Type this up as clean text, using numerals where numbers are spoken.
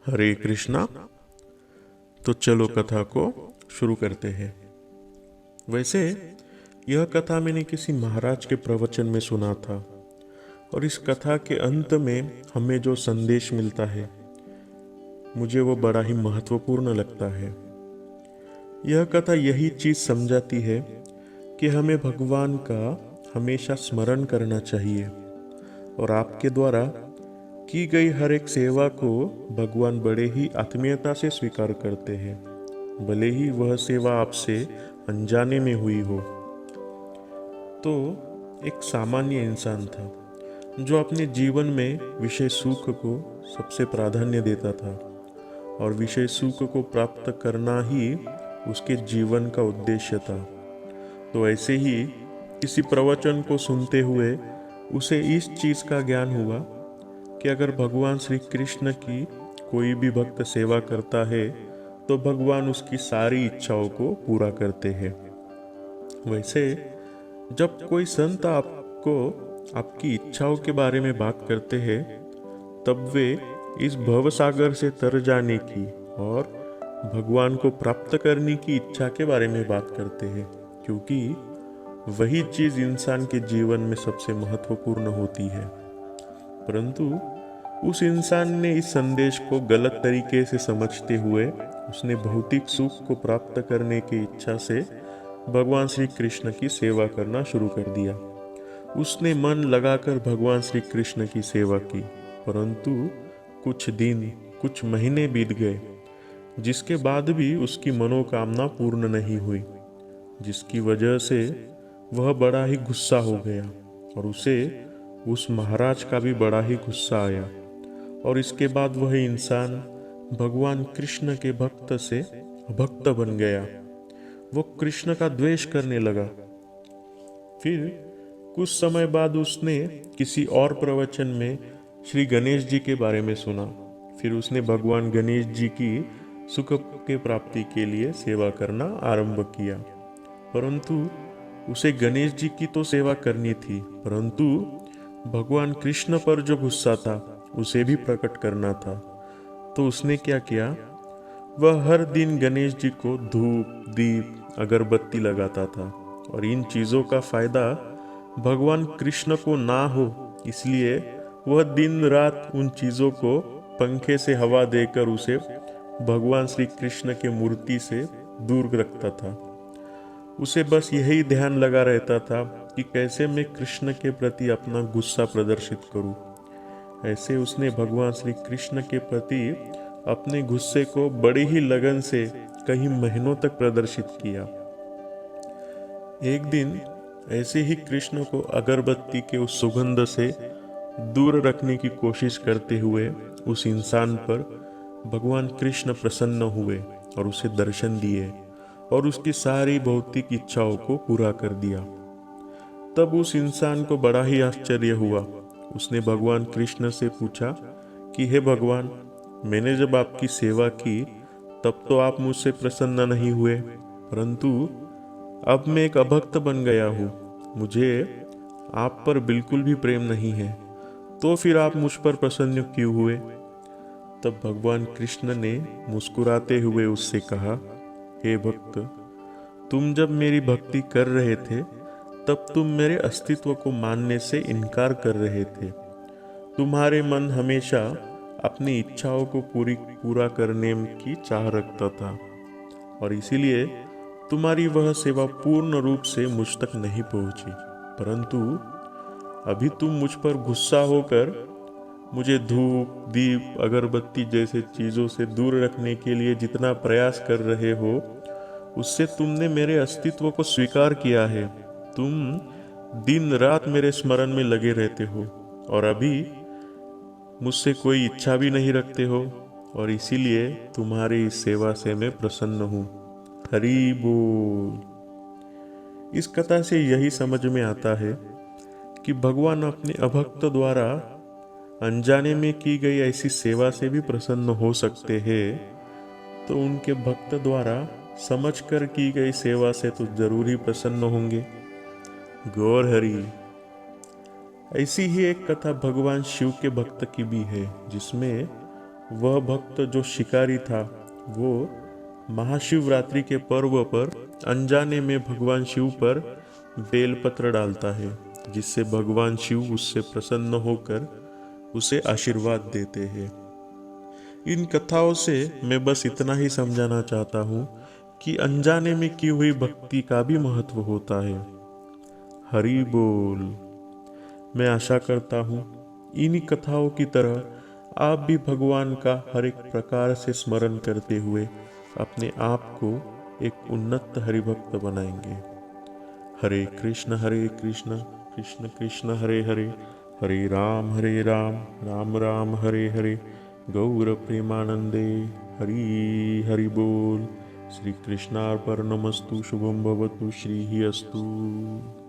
हरे कृष्णा। तो चलो कथा को शुरू करते हैं। वैसे यह कथा मैंने किसी महाराज के प्रवचन में सुना था, और इस कथा के अंत में हमें जो संदेश मिलता है मुझे वो बड़ा ही महत्वपूर्ण लगता है। यह कथा यही चीज समझाती है कि हमें भगवान का हमेशा स्मरण करना चाहिए, और आपके द्वारा की गई हर एक सेवा को भगवान बड़े ही आत्मीयता से स्वीकार करते हैं, भले ही वह सेवा आपसे अनजाने में हुई हो। तो एक सामान्य इंसान था जो अपने जीवन में विषय सुख को सबसे प्राधान्य देता था, और विषय सुख को प्राप्त करना ही उसके जीवन का उद्देश्य था। तो ऐसे ही किसी प्रवचन को सुनते हुए उसे इस चीज का ज्ञान हुआ कि अगर भगवान श्री कृष्ण की कोई भी भक्त सेवा करता है तो भगवान उसकी सारी इच्छाओं को पूरा करते हैं। वैसे जब कोई संत आपको आपकी इच्छाओं के बारे में बात करते हैं तब वे इस भव सागर से तर जाने की और भगवान को प्राप्त करने की इच्छा के बारे में बात करते हैं, क्योंकि वही चीज इंसान के जीवन में सबसे महत्वपूर्ण होती है। परंतु उस इंसान ने इस संदेश को गलत तरीके से समझते हुए उसने भौतिक सुख को प्राप्त करने की इच्छा से भगवान श्री कृष्ण की सेवा करना शुरू कर दिया। उसने मन लगाकर भगवान श्री कृष्ण की सेवा की, परंतु कुछ दिन कुछ महीने बीत गए जिसके बाद भी उसकी मनोकामना पूर्ण नहीं हुई, जिसकी वजह से वह बड़ा ही गुस्सा हो गया, और उसे उस महाराज का भी बड़ा ही गुस्सा आया। और इसके बाद वह इंसान भगवान कृष्ण के भक्त से अभक्त बन गया। वो कृष्ण का द्वेष करने लगा। फिर कुछ समय बाद उसने किसी और प्रवचन में श्री गणेश जी के बारे में सुना। फिर उसने भगवान गणेश जी की सुख के प्राप्ति के लिए सेवा करना आरंभ किया। परंतु उसे गणेश जी की तो सेवा करनी थी, परंतु भगवान कृष्ण पर जो गुस्सा था उसे भी प्रकट करना था। तो उसने क्या किया, वह हर दिन गणेश जी को धूप, दीप, अगरबत्ती लगाता था, और इन चीजों का फायदा भगवान कृष्ण को ना हो इसलिए वह दिन रात उन चीजों को पंखे से हवा देकर उसे भगवान श्री कृष्ण के मूर्ति से दूर रखता था। उसे बस यही ध्यान लगा रहता था कि कैसे मैं कृष्ण के प्रति अपना गुस्सा प्रदर्शित करूं। ऐसे उसने भगवान श्री कृष्ण के प्रति अपने गुस्से को बड़ी ही लगन से कई महीनों तक प्रदर्शित किया। एक दिन ऐसे ही कृष्ण को अगरबत्ती के उस सुगंध से दूर रखने की कोशिश करते हुए उस इंसान पर भगवान कृष्ण प्रसन्न हुए और उसे दर्शन दिए और उसकी सारी भौतिक इच्छाओं को पूरा कर दिया। तब उस इंसान को बड़ा ही आश्चर्य हुआ। उसने भगवान कृष्ण से पूछा कि हे भगवान, मैंने जब आपकी सेवा की तब तो आप मुझसे प्रसन्न नहीं हुए, परंतु अब मैं एक अभक्त बन गया हूँ, मुझे आप पर बिल्कुल भी प्रेम नहीं है, तो फिर आप मुझ पर प्रसन्न क्यों हुए? तब भगवान कृष्ण ने मुस्कुराते हुए उससे कहा, हे भक्त, तुम जब मेरी भक्ति कर रहे थे तब तुम मेरे अस्तित्व को मानने से इनकार कर रहे थे। तुम्हारे मन हमेशा अपनी इच्छाओं को पूरा करने की चाह रखता था, और इसीलिए तुम्हारी वह सेवा पूर्ण रूप से मुझ तक नहीं पहुंची। परंतु अभी तुम मुझ पर गुस्सा होकर मुझे धूप, दीप, अगरबत्ती जैसे चीजों से दूर रखने के लिए जितना प्रयास कर रहे हो उससे तुमने मेरे अस्तित्व को स्वीकार किया है। तुम दिन रात मेरे स्मरण में लगे रहते हो और अभी मुझसे कोई इच्छा भी नहीं रखते हो, और इसीलिए तुम्हारी इस सेवा से मैं प्रसन्न हूँ। हरि बोल। इस कथा से यही समझ में आता है कि भगवान अपने अभक्त द्वारा अनजाने में की गई ऐसी सेवा से भी प्रसन्न हो सकते हैं, तो उनके भक्त द्वारा समझकर की गई सेवा से तो जरूर ही प्रसन्न होंगे। गौर हरि। ऐसी ही एक कथा भगवान शिव के भक्त की भी है, जिसमें वह भक्त जो शिकारी था वो महाशिवरात्रि के पर्व पर अनजाने में भगवान शिव पर बेलपत्र डालता है, जिससे भगवान शिव उससे प्रसन्न होकर उसे आशीर्वाद देते हैं। इन कथाओं से मैं बस इतना ही समझाना चाहता हूँ कि अनजाने में की हुई भक्ति का भी महत्व होता है। हरि बोल। मैं आशा करता हूँ इन्हीं कथाओं की तरह आप भी भगवान का हर एक प्रकार से स्मरण करते हुए अपने आप को एक उन्नत हरिभक्त बनाएंगे। हरे कृष्ण कृष्ण कृष्ण हरे हरे, हरे राम राम राम हरे हरे, गौर प्रेमानंदे। हरि हरि बोल। श्री कृष्णार्पणमस्तु। शुभम भवतु। श्री अस्तु।